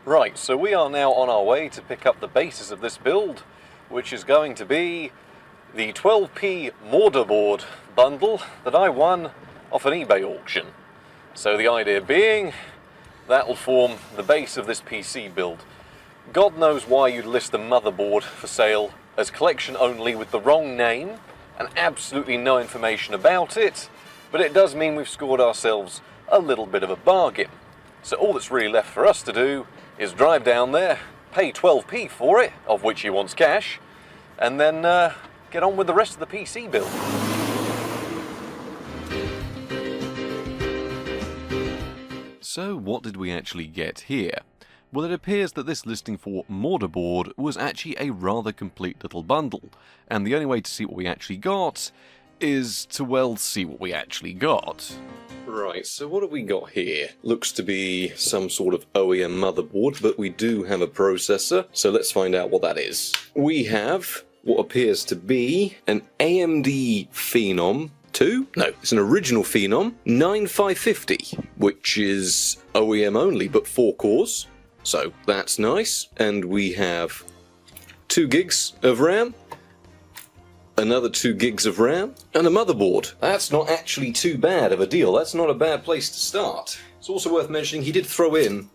Right, so we are now on our way to pick up the basis of this build, which is going to be the 12p mortarboard bundle that I won off an eBay auction. So the idea being, that will form the base of this PC build. God knows why you'd list the motherboard for sale as collection only with the wrong name and absolutely no information about it, but it does mean we've scored ourselves a little bit of a bargain. So all that's really left for us to do is drive down there, pay 12p for it, of which he wants cash, and then get on with the rest of the PC build. So what did we actually get here? Well, it appears that this listing for mortarboard was actually a rather complete little bundle, and the only way to see what we actually got is to, well, see what we actually got. Right, so what have we got here? Looks to be some sort of OEM motherboard, but we do have a processor, so let's find out what that is. We have what appears to be an AMD Phenom 2? No, it's an original Phenom 9550, which is OEM only, but 4 cores, so that's nice. And we have 2 gigs of RAM, another 2 gigs of RAM, and a motherboard. That's not actually too bad of a deal. That's not a bad place to start. It's also worth mentioning he did throw in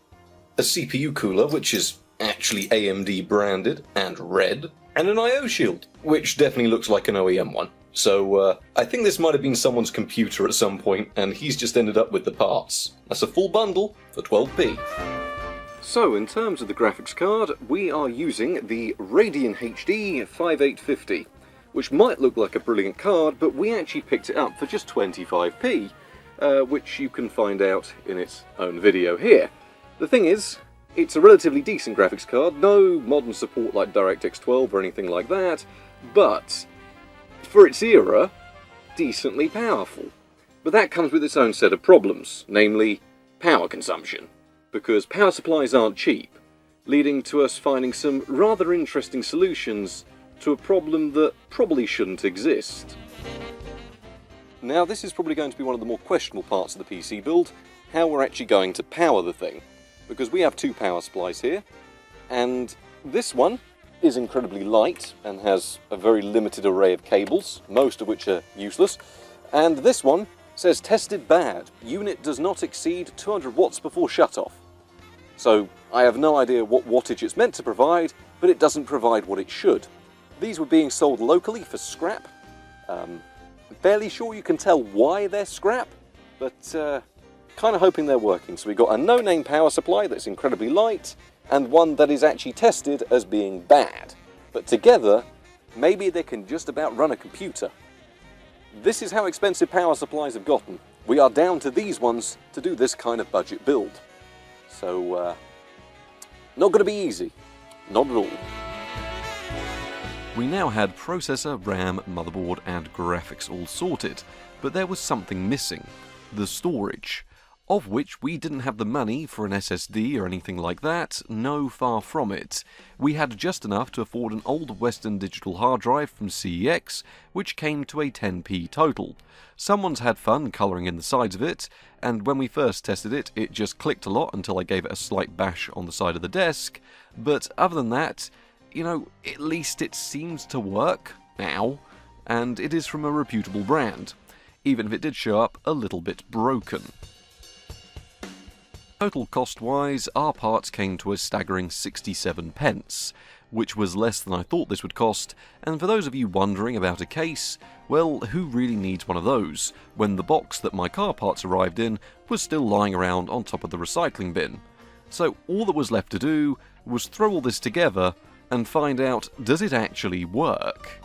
a CPU cooler, which is actually AMD branded and red, and an I/O shield, which definitely looks like an OEM one. So I think this might have been someone's computer at some point, and he's just ended up with the parts. That's a full bundle for 12p. So in terms of the graphics card, we are using the Radeon HD 5850. Which might look like a brilliant card, but we actually picked it up for just 25p, which you can find out in its own video here. The thing is, it's a relatively decent graphics card, no modern support like DirectX 12 or anything like that, but for its era, decently powerful. But that comes with its own set of problems, namely power consumption, because power supplies aren't cheap, leading to us finding some rather interesting solutions to a problem that probably shouldn't exist. Now this is probably going to be one of the more questionable parts of the PC build, how we're actually going to power the thing. Because we have 2 power supplies here, and this one is incredibly light and has a very limited array of cables, most of which are useless, and this one says tested bad, unit does not exceed 200 watts before shutoff. So I have no idea what wattage it's meant to provide, but it doesn't provide what it should. These were being sold locally for scrap. Fairly sure you can tell why they're scrap, but kind of hoping they're working. So we've got a no-name power supply that's incredibly light, and one that is actually tested as being bad. But together, maybe they can just about run a computer. This is how expensive power supplies have gotten. We are down to these ones to do this kind of budget build. So, not going to be easy. Not at all. We now had processor, RAM, motherboard and graphics all sorted, but there was something missing, the storage, of which we didn't have the money for an SSD or anything like that, no, far from it. We had just enough to afford an old Western Digital hard drive from CEX, which came to a 10p total. Someone's had fun colouring in the sides of it, and when we first tested it, it just clicked a lot until I gave it a slight bash on the side of the desk, but other than that, you know, at least it seems to work now, and it is from a reputable brand, even if it did show up a little bit broken. Total cost-wise, our parts came to a staggering 67 pence, which was less than I thought this would cost, and for those of you wondering about a case, well, who really needs one of those, when the box that my car parts arrived in was still lying around on top of the recycling bin? So all that was left to do was throw all this together and find out, does it actually work?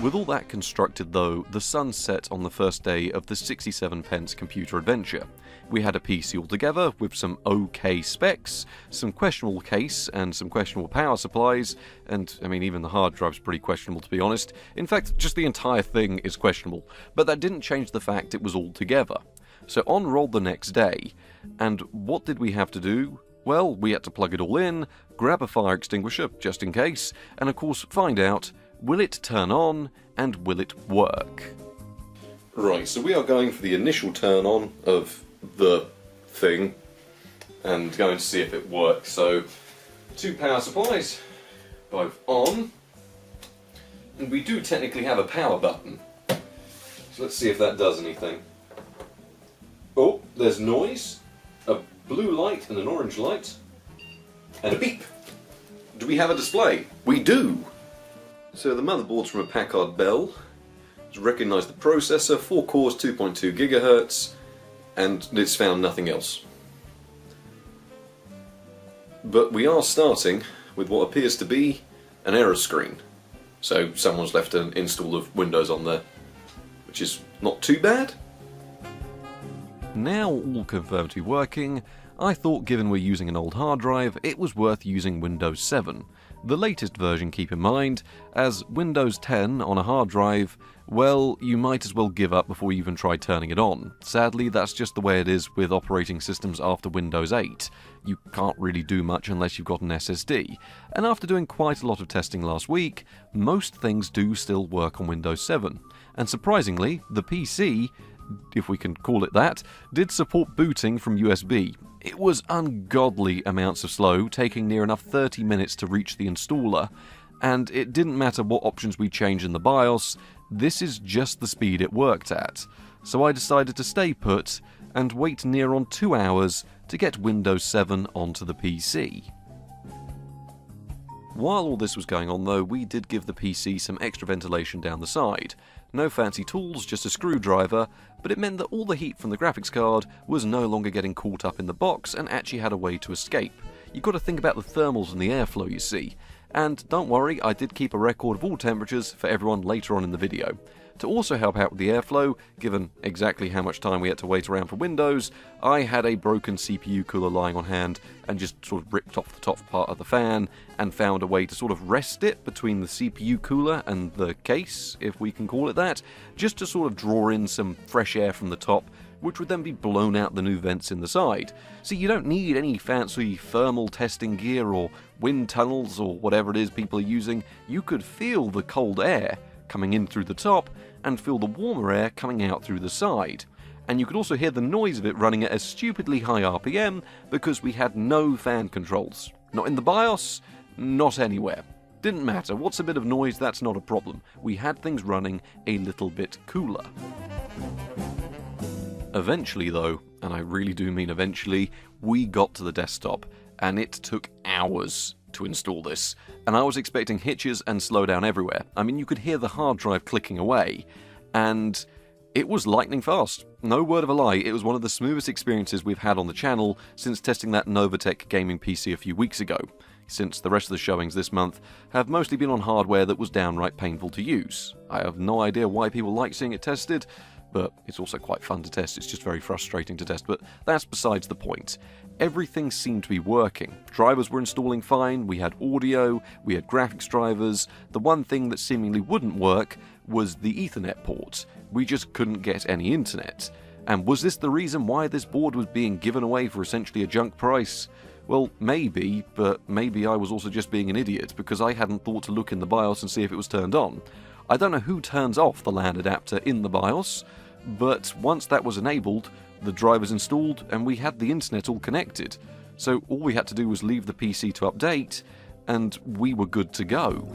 With all that constructed though, the sun set on the first day of the 67 computer adventure. We had a PC altogether with some OK specs, some questionable case and some questionable power supplies, and I mean even the hard drive's pretty questionable to be honest. In fact, just the entire thing is questionable, but that didn't change the fact it was all together. So on rolled the next day, and what did we have to do? Well, we had to plug it all in, grab a fire extinguisher just in case, and of course find out, will it turn on and will it work? Right, so we are going for the initial turn on of the thing and going to see if it works. So 2 power supplies, both on, and we do technically have a power button. So let's see if that does anything. Oh, there's noise, a blue light and an orange light, and a beep. Do we have a display? We do! So the motherboard's from a Packard Bell. It's recognised the processor, 4 cores, 2.2 GHz, and it's found nothing else. But we are starting with what appears to be an error screen. So someone's left an install of Windows on there, which is not too bad. Now all confirmed to be working, I thought given we're using an old hard drive, it was worth using Windows 7. The latest version, keep in mind, as Windows 10 on a hard drive, well, you might as well give up before you even try turning it on. Sadly, that's just the way it is with operating systems after Windows 8. You can't really do much unless you've got an SSD. And after doing quite a lot of testing last week, most things do still work on Windows 7. And surprisingly, the PC, if we can call it that, did support booting from USB. It was ungodly amounts of slow, taking near enough 30 minutes to reach the installer, and it didn't matter what options we changed in the BIOS, this is just the speed it worked at. So I decided to stay put and wait near on 2 hours to get Windows 7 onto the PC. While all this was going on though, we did give the PC some extra ventilation down the side. No fancy tools, just a screwdriver, but it meant that all the heat from the graphics card was no longer getting caught up in the box and actually had a way to escape. You've got to think about the thermals and the airflow, you see. And don't worry, I did keep a record of all temperatures for everyone later on in the video. To also help out with the airflow, given exactly how much time we had to wait around for Windows, I had a broken CPU cooler lying on hand and just sort of ripped off the top part of the fan and found a way to sort of rest it between the CPU cooler and the case, if we can call it that, just to sort of draw in some fresh air from the top, which would then be blown out the new vents in the side. So you don't need any fancy thermal testing gear or wind tunnels or whatever it is people are using. You could feel the cold air coming in through the top and feel the warmer air coming out through the side. And you could also hear the noise of it running at a stupidly high RPM because we had no fan controls. Not in the BIOS, not anywhere. Didn't matter, what's a bit of noise, that's not a problem. We had things running a little bit cooler. Eventually though, and I really do mean eventually, we got to the desktop, and it took hours to install this, and I was expecting hitches and slowdown everywhere. I mean, you could hear the hard drive clicking away, and it was lightning fast. No word of a lie, it was one of the smoothest experiences we've had on the channel since testing that Novatech gaming PC a few weeks ago, since the rest of the showings this month have mostly been on hardware that was downright painful to use. I have no idea why people like seeing it tested, but it's also quite fun to test, it's just very frustrating to test, but that's besides the point. Everything seemed to be working. Drivers were installing fine, we had audio, we had graphics drivers. The one thing that seemingly wouldn't work was the Ethernet port. We just couldn't get any internet. And was this the reason why this board was being given away for essentially a junk price? Well, maybe, but maybe I was also just being an idiot because I hadn't thought to look in the BIOS and see if it was turned on. I don't know who turns off the LAN adapter in the BIOS, but once that was enabled, the drive was installed and we had the internet all connected. So all we had to do was leave the PC to update, and we were good to go.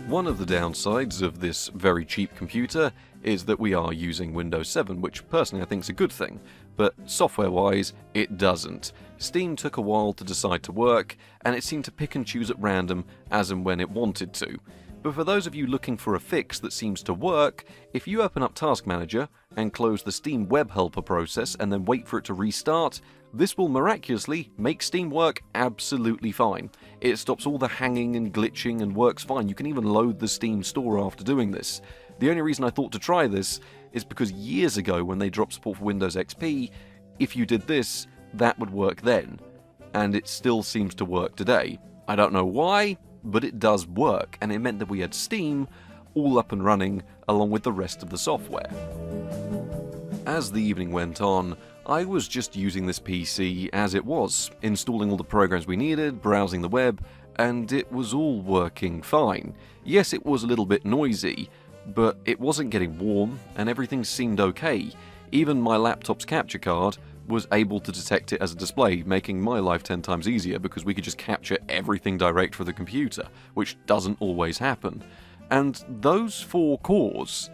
One of the downsides of this very cheap computer is that we are using Windows 7, which personally I think is a good thing, but software-wise, it doesn't. Steam took a while to decide to work, and it seemed to pick and choose at random as and when it wanted to. but for those of you looking for a fix that seems to work, if you open up Task Manager and close the Steam Web Helper process and then wait for it to restart, this will miraculously make Steam work absolutely fine. It stops all the hanging and glitching and works fine. You can even load the Steam store after doing this. The only reason I thought to try this is because years ago when they dropped support for Windows XP, if you did this, that would work then. And it still seems to work today. I don't know why, but it does work, and it meant that we had Steam all up and running along with the rest of the software. As the evening went on, I was just using this PC as it was, installing all the programs we needed, browsing the web, and it was all working fine. Yes, it was a little bit noisy, but it wasn't getting warm, and everything seemed okay. Even my laptop's capture card was able to detect it as a display, making my life 10 times easier because we could just capture everything direct from the computer, which doesn't always happen. And those 4 cores,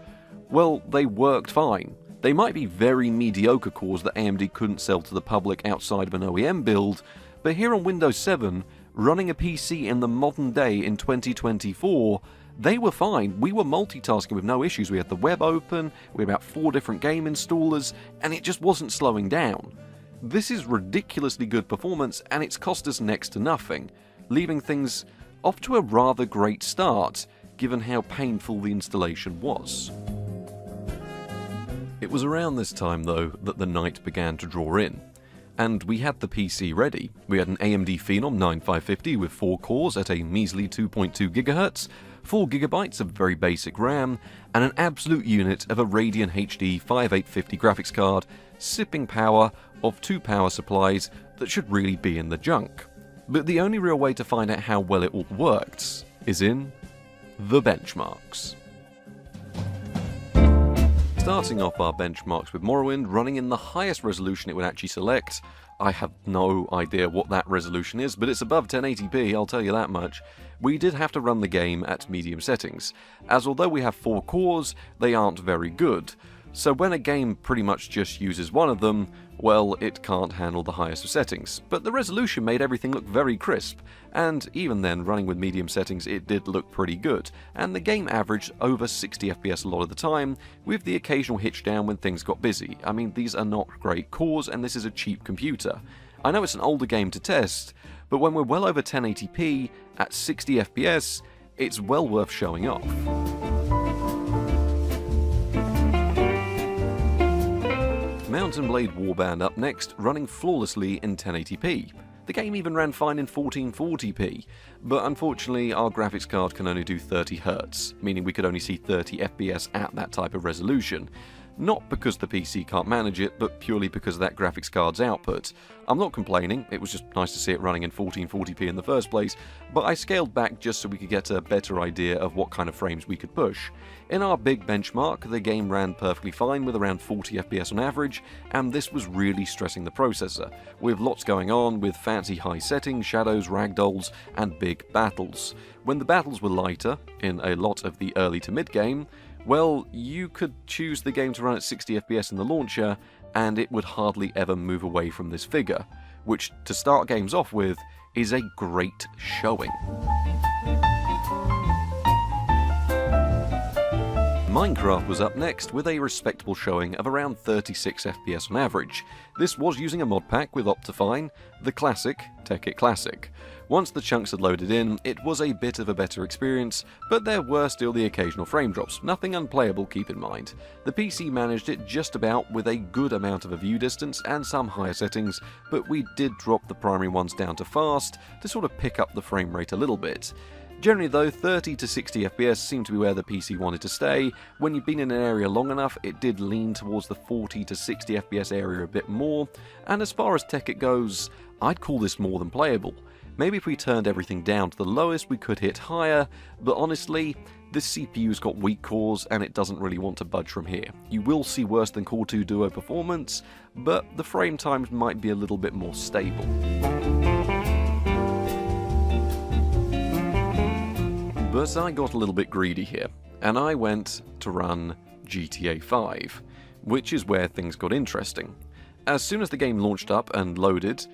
well, they worked fine. They might be very mediocre cores that AMD couldn't sell to the public outside of an OEM build, but here on Windows 7, running a PC in the modern day in 2024, they were fine. We were multitasking with no issues. We had the web open, we had about 4 different game installers, and it just wasn't slowing down. This is ridiculously good performance, and it's cost us next to nothing, leaving things off to a rather great start, given how painful the installation was. It was around this time, though, that the night began to draw in. And we had the PC ready. We had an AMD Phenom 9550 with 4 cores at a measly 2.2 GHz, 4 GB of very basic RAM, and an absolute unit of a Radeon HD 5850 graphics card, sipping power of 2 power supplies that should really be in the junk. But the only real way to find out how well it all works is in the benchmarks. Starting off our benchmarks with Morrowind, running in the highest resolution it would actually select. I have no idea what that resolution is, but it's above 1080p, I'll tell you that much. We did have to run the game at medium settings, as although we have 4 cores, they aren't very good. So when a game pretty much just uses one of them, well, it can't handle the highest of settings. But the resolution made everything look very crisp, and even then, running with medium settings, it did look pretty good, and the game averaged over 60 FPS a lot of the time, with the occasional hitch down when things got busy. I mean, these are not great cores, and this is a cheap computer. I know it's an older game to test, but when we're well over 1080p at 60 FPS, it's well worth showing off. Mountain Blade Warband up next, running flawlessly in 1080p. The game even ran fine in 1440p, but unfortunately our graphics card can only do 30Hz, meaning we could only see 30 FPS at that type of resolution. Not because the PC can't manage it, but purely because of that graphics card's output. I'm not complaining, it was just nice to see it running in 1440p in the first place, but I scaled back just so we could get a better idea of what kind of frames we could push. In our big benchmark, the game ran perfectly fine with around 40 FPS on average, and this was really stressing the processor, with lots going on with fancy high settings, shadows, ragdolls, and big battles. When the battles were lighter, in a lot of the early to mid game, well, you could choose the game to run at 60 FPS in the launcher, and it would hardly ever move away from this figure, which, to start games off with, is a great showing. Minecraft was up next with a respectable showing of around 36 FPS on average. This was using a mod pack with Optifine, the classic Tekkit Classic. Once the chunks had loaded in, it was a bit of a better experience, but there were still the occasional frame drops, nothing unplayable, keep in mind. The PC managed it just about with a good amount of a view distance and some higher settings, but we did drop the primary ones down to fast to sort of pick up the frame rate a little bit. Generally though, 30 to 60 FPS seemed to be where the PC wanted to stay. When you've been in an area long enough, it did lean towards the 40 to 60 FPS area a bit more, and as far as Tekkit goes, I'd call this more than playable. Maybe if we turned everything down to the lowest we could hit higher, but honestly, this CPU's got weak cores and it doesn't really want to budge from here. You will see worse than Core 2 Duo performance, but the frame times might be a little bit more stable. But I got a little bit greedy here, and I went to run GTA 5, which is where things got interesting. As soon as the game launched up and loaded,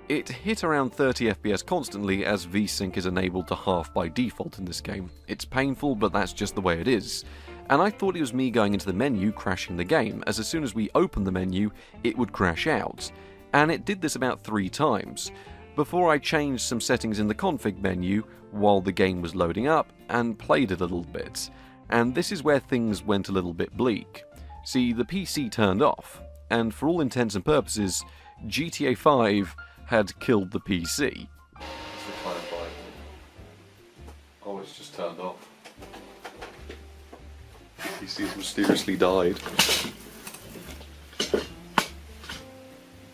It hit around 30 FPS constantly as VSync is enabled to half by default in this game. It's painful, but that's just the way it is. And I thought it was me going into the menu crashing the game, as soon as we opened the menu, it would crash out. And it did this about 3 times, before I changed some settings in the config menu while the game was loading up and played it a little bit. And this is where things went a little bit bleak. See, the PC turned off, and for all intents and purposes, GTA 5 had killed the PC. Oh, it's just turned off. The PC has mysteriously died.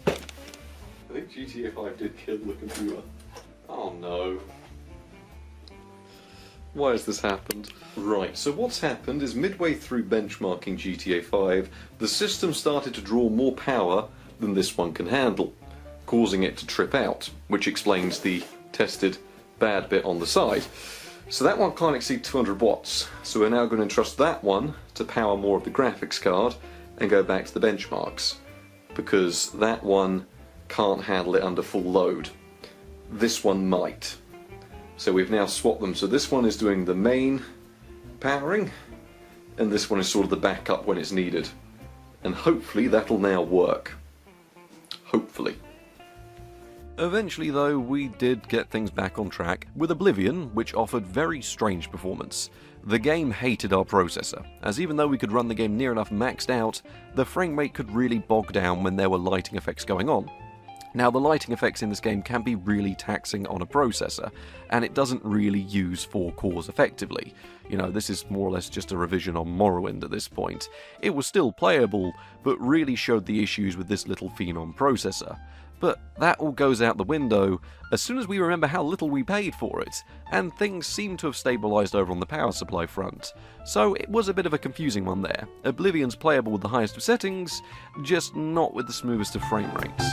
I think GTA 5 did kill the computer. Oh no. Why has this happened? Right, so what's happened is midway through benchmarking GTA 5, the system started to draw more power than this one can handle, causing it to trip out, which explains the tested bad bit on the side. So that one can't exceed 200 watts, so we're now going to entrust that one to power more of the graphics card and go back to the benchmarks, because that one can't handle it under full load. This one might. So we've now swapped them, so this one is doing the main powering, and this one is sort of the backup when it's needed. And hopefully that'll now work. Hopefully. Eventually though, we did get things back on track with Oblivion, which offered very strange performance. The game hated our processor, as even though we could run the game near enough maxed out, the frame rate could really bog down when there were lighting effects going on. Now, the lighting effects in this game can be really taxing on a processor, and it doesn't really use 4 cores effectively. You know, this is more or less just a revision on Morrowind at this point. It was still playable, but really showed the issues with this little Phenom processor. But that all goes out the window as soon as we remember how little we paid for it, and things seem to have stabilised over on the power supply front. So it was a bit of a confusing one there. Oblivion's playable with the highest of settings, just not with the smoothest of frame rates.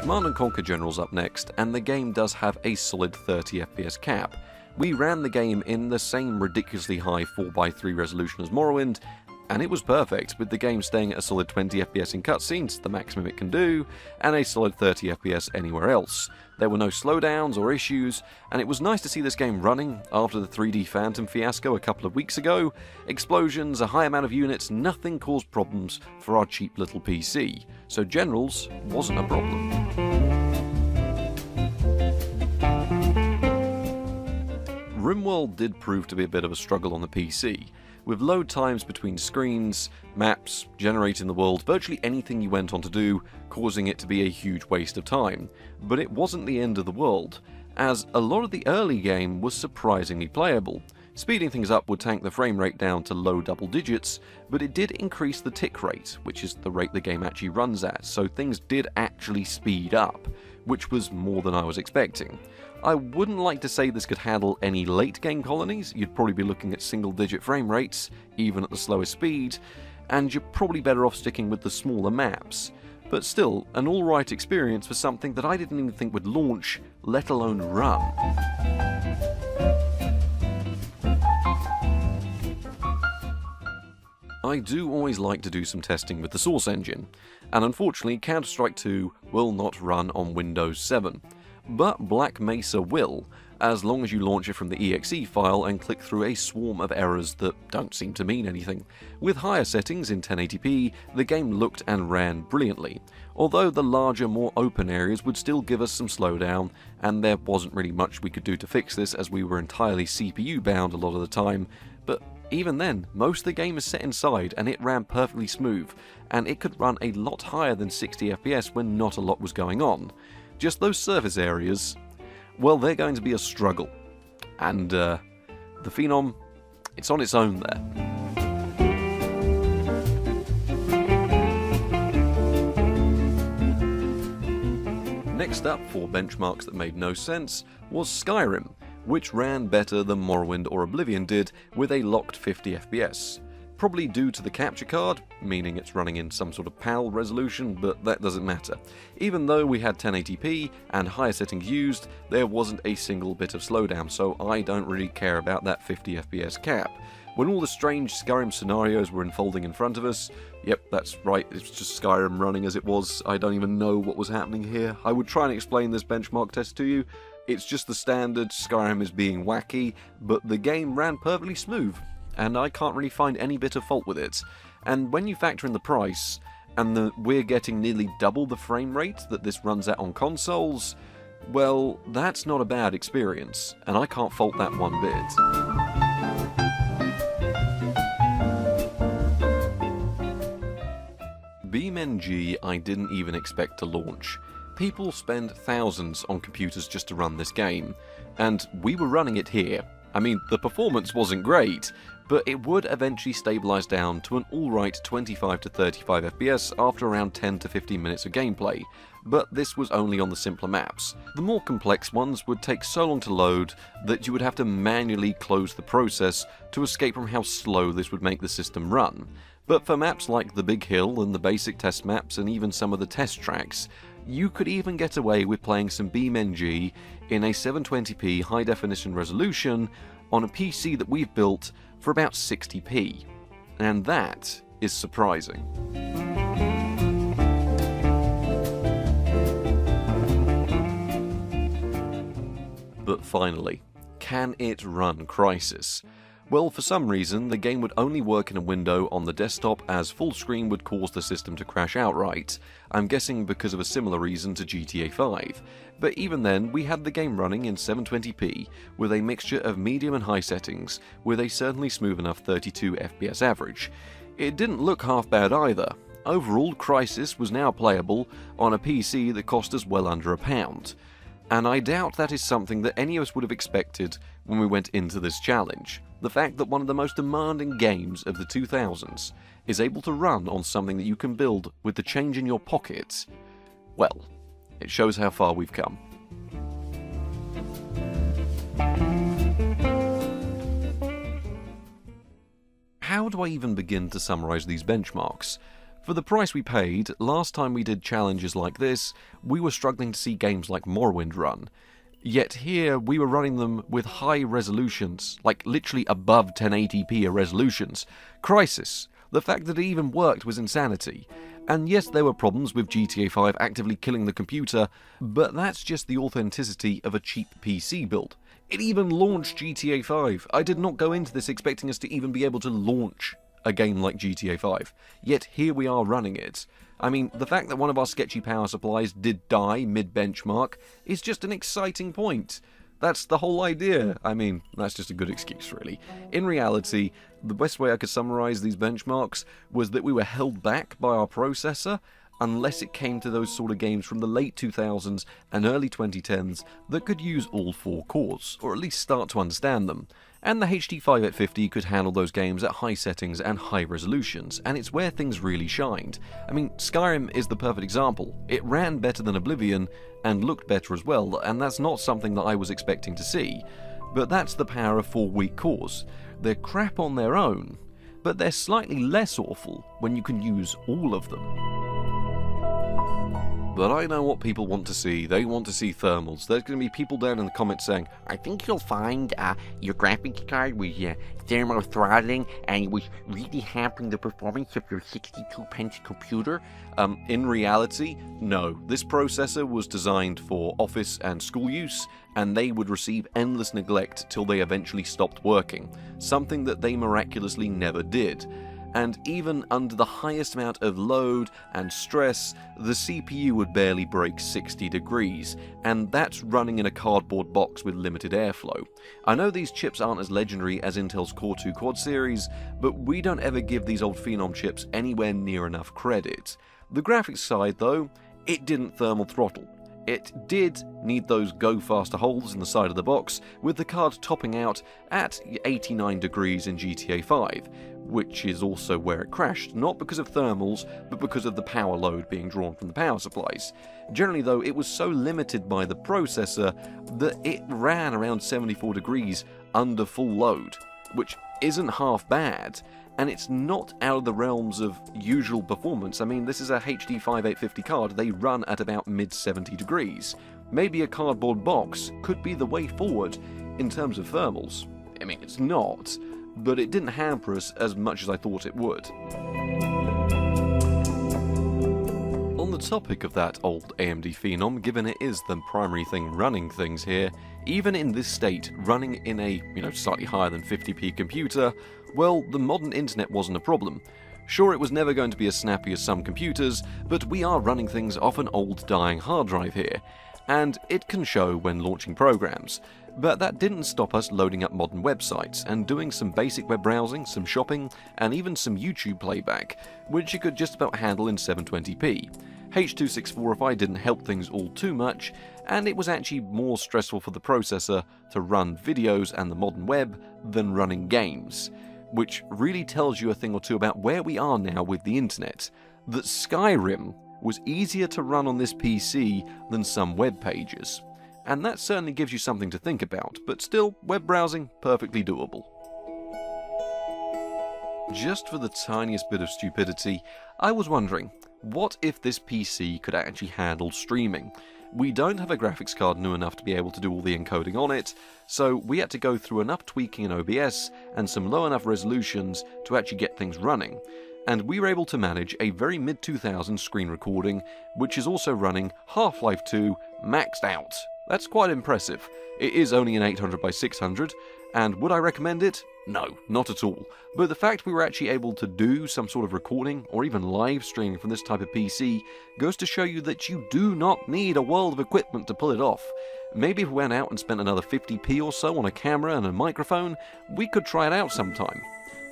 Command & Conquer General's up next, and the game does have a solid 30 FPS cap. We ran the game in the same ridiculously high 4:3 resolution as Morrowind, and it was perfect, with the game staying at a solid 20 FPS in cutscenes, the maximum it can do, and a solid 30 FPS anywhere else. There were no slowdowns or issues, and it was nice to see this game running after the 3D Phantom fiasco a couple of weeks ago. Explosions, a high amount of units, nothing caused problems for our cheap little PC, so Generals wasn't a problem. RimWorld did prove to be a bit of a struggle on the PC, with load times between screens, maps, generating the world, virtually anything you went on to do, causing it to be a huge waste of time. But it wasn't the end of the world, as a lot of the early game was surprisingly playable. Speeding things up would tank the frame rate down to low double digits, but it did increase the tick rate, which is the rate the game actually runs at, so things did actually speed up, which was more than I was expecting. I wouldn't like to say this could handle any late game colonies. You'd probably be looking at single digit frame rates, even at the slowest speed, and you're probably better off sticking with the smaller maps. But still, an alright experience for something that I didn't even think would launch, let alone run. I do always like to do some testing with the Source engine, and unfortunately Counter-Strike 2 will not run on Windows 7. But Black Mesa will, as long as you launch it from the exe file and click through a swarm of errors that don't seem to mean anything. With higher settings in 1080p, the game looked and ran brilliantly, although the larger, more open areas would still give us some slowdown, and there wasn't really much we could do to fix this as we were entirely CPU bound a lot of the time. But even then, most of the game is set inside and it ran perfectly smooth, and it could run a lot higher than 60 FPS when not a lot was going on. Just those surface areas, well, they're going to be a struggle. And the Phenom, it's on its own there. Next up, for benchmarks that made no sense, was Skyrim, which ran better than Morrowind or Oblivion did with a locked 50 FPS. Probably due to the capture card, meaning it's running in some sort of PAL resolution, but that doesn't matter. Even though we had 1080p and higher settings used, there wasn't a single bit of slowdown, so I don't really care about that 50 FPS cap. when all the strange Skyrim scenarios were unfolding in front of us. Yep, that's right, it's just Skyrim running as it was. I don't even know what was happening here. I would try and explain this benchmark test to you. It's just the standard Skyrim is being wacky, but the game ran perfectly smooth, and I can't really find any bit of fault with it. And when you factor in the price, and we're getting nearly double the frame rate that this runs at on consoles, well, that's not a bad experience, and I can't fault that one bit. BeamNG I didn't even expect to launch. People spend thousands on computers just to run this game, and we were running it here. I mean, the performance wasn't great, but it would eventually stabilise down to an alright 25 to 35 FPS after around 10 to 15 minutes of gameplay, but this was only on the simpler maps. The more complex ones would take so long to load that you would have to manually close the process to escape from how slow this would make the system run. But for maps like the Big Hill and the basic test maps and even some of the test tracks, you could even get away with playing some BeamNG in a 720p high definition resolution on a PC that we've built for about 60p. And that is surprising. But finally, can it run Crysis? Well, for some reason, the game would only work in a window on the desktop, as full screen would cause the system to crash outright. I'm guessing because of a similar reason to GTA 5. But even then, we had the game running in 720p, with a mixture of medium and high settings, with a certainly smooth enough 32 FPS average. It didn't look half bad either. Overall, Crysis was now playable on a PC that cost us well under £1. And I doubt that is something that any of us would have expected when we went into this challenge. The fact that one of the most demanding games of the 2000s is able to run on something that you can build with the change in your pocket, well, it shows how far we've come. How do I even begin to summarise these benchmarks? For the price we paid, last time we did challenges like this, we were struggling to see games like Morrowind run. Yet here, we were running them with high resolutions, like literally above 1080p resolutions. Crysis, the fact that it even worked was insanity. And yes, there were problems with GTA 5 actively killing the computer, but that's just the authenticity of a cheap PC build. It even launched GTA 5. I did not go into this expecting us to even be able to launch a game like GTA 5. Yet here we are running it. I mean, the fact that one of our sketchy power supplies did die mid-benchmark is just an exciting point. That's the whole idea. I mean, that's just a good excuse, really. In reality, the best way I could summarise these benchmarks was that we were held back by our processor, unless it came to those sort of games from the late 2000s and early 2010s that could use all 4 cores, or at least start to understand them. And the HD 5850 could handle those games at high settings and high resolutions, and it's where things really shined. I mean, Skyrim is the perfect example. It ran better than Oblivion, and looked better as well, and that's not something that I was expecting to see. But that's the power of 4 weak cores. They're crap on their own, but they're slightly less awful when you can use all of them. But I know what people want to see. They want to see thermals. There's going to be people down in the comments saying, I think you'll find your graphics card was thermal throttling and it was really hampering the performance of your 62-pence computer. In reality, no. This processor was designed for office and school use, and they would receive endless neglect till they eventually stopped working, something that they miraculously never did. And even under the highest amount of load and stress, the CPU would barely break 60 degrees, and that's running in a cardboard box with limited airflow. I know these chips aren't as legendary as Intel's Core 2 Quad series, but we don't ever give these old Phenom chips anywhere near enough credit. The graphics side, though, it didn't thermal throttle. It did need those go faster holes in the side of the box, with the card topping out at 89 degrees in GTA 5, which is also where it crashed, not because of thermals, but because of the power load being drawn from the power supplies. Generally though, it was so limited by the processor that it ran around 74 degrees under full load, which isn't half bad, and it's not out of the realms of usual performance. I mean, this is a HD 5850 card, they run at about mid-70 degrees. Maybe a cardboard box could be the way forward in terms of thermals. I mean, it's not, but it didn't hamper us as much as I thought it would. On the topic of that old AMD Phenom, given it is the primary thing running things here, even in this state, running in a, slightly higher than 50p computer, well, the modern internet wasn't a problem. Sure, it was never going to be as snappy as some computers, but we are running things off an old dying hard drive here, and it can show when launching programs. But that didn't stop us loading up modern websites and doing some basic web browsing, some shopping, and even some YouTube playback, which you could just about handle in 720p. H.264 didn't help things all too much, and it was actually more stressful for the processor to run videos and the modern web than running games, which really tells you a thing or two about where we are now with the internet. That Skyrim was easier to run on this PC than some web pages. And that certainly gives you something to think about, but still, web browsing, perfectly doable. Just for the tiniest bit of stupidity, I was wondering, what if this PC could actually handle streaming? We don't have a graphics card new enough to be able to do all the encoding on it, so we had to go through enough tweaking in OBS and some low enough resolutions to actually get things running. And we were able to manage a very mid-2000s screen recording, which is also running Half-Life 2 maxed out. That's quite impressive. It is only an 800 by 600, and would I recommend it? No, not at all. But the fact we were actually able to do some sort of recording, or even live streaming from this type of PC, goes to show you that you do not need a world of equipment to pull it off. Maybe if we went out and spent another 50p or so on a camera and a microphone, we could try it out sometime.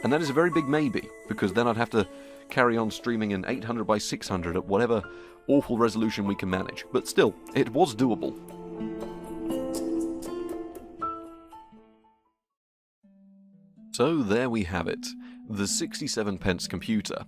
And that is a very big maybe, because then I'd have to carry on streaming in 800 by 600 at whatever awful resolution we can manage. But still, it was doable. So there we have it, the 67p computer.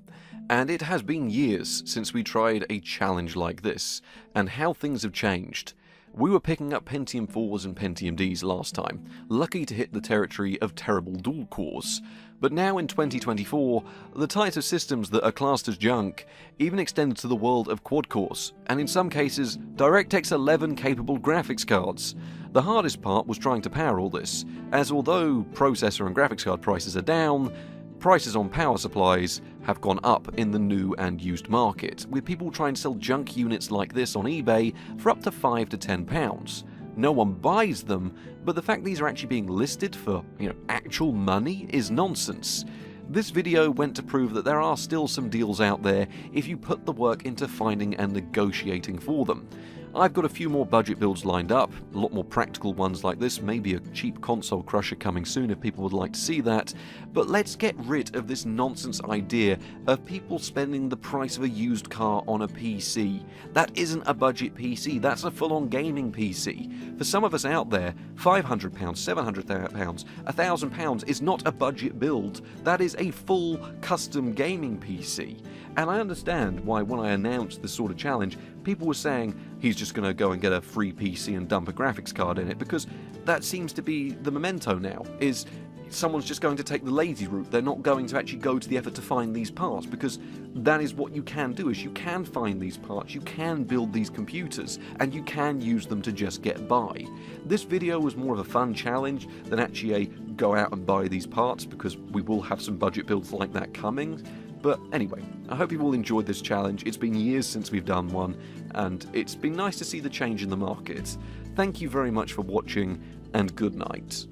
And it has been years since we tried a challenge like this, and how things have changed. We were picking up Pentium 4s and Pentium Ds last time, lucky to hit the territory of terrible dual cores. But now in 2024, the types of systems that are classed as junk even extended to the world of quad cores, and in some cases, DirectX 11 capable graphics cards. The hardest part was trying to power all this, as although processor and graphics card prices are down, prices on power supplies have gone up in the new and used market, with people trying to sell junk units like this on eBay for up to £5 to £10. No one buys them, but the fact these are actually being listed for, actual money is nonsense. This video went to prove that there are still some deals out there if you put the work into finding and negotiating for them. I've got a few more budget builds lined up, a lot more practical ones like this, maybe a cheap console crusher coming soon if people would like to see that, but let's get rid of this nonsense idea of people spending the price of a used car on a PC. That isn't a budget PC, that's a full-on gaming PC. For some of us out there, £500, £700, £1,000 is not a budget build, that is a full custom gaming PC. And I understand why when I announced this sort of challenge, people were saying he's just going to go and get a free PC and dump a graphics card in it, because that seems to be the memento now, is someone's just going to take the lazy route. They're not going to actually go to the effort to find these parts, because that is what you can do, is you can find these parts, you can build these computers, and you can use them to just get by. This video was more of a fun challenge than actually a go out and buy these parts, because we will have some budget builds like that coming. But anyway, I hope you've all enjoyed this challenge. It's been years since we've done one, and it's been nice to see the change in the market. Thank you very much for watching, and good night.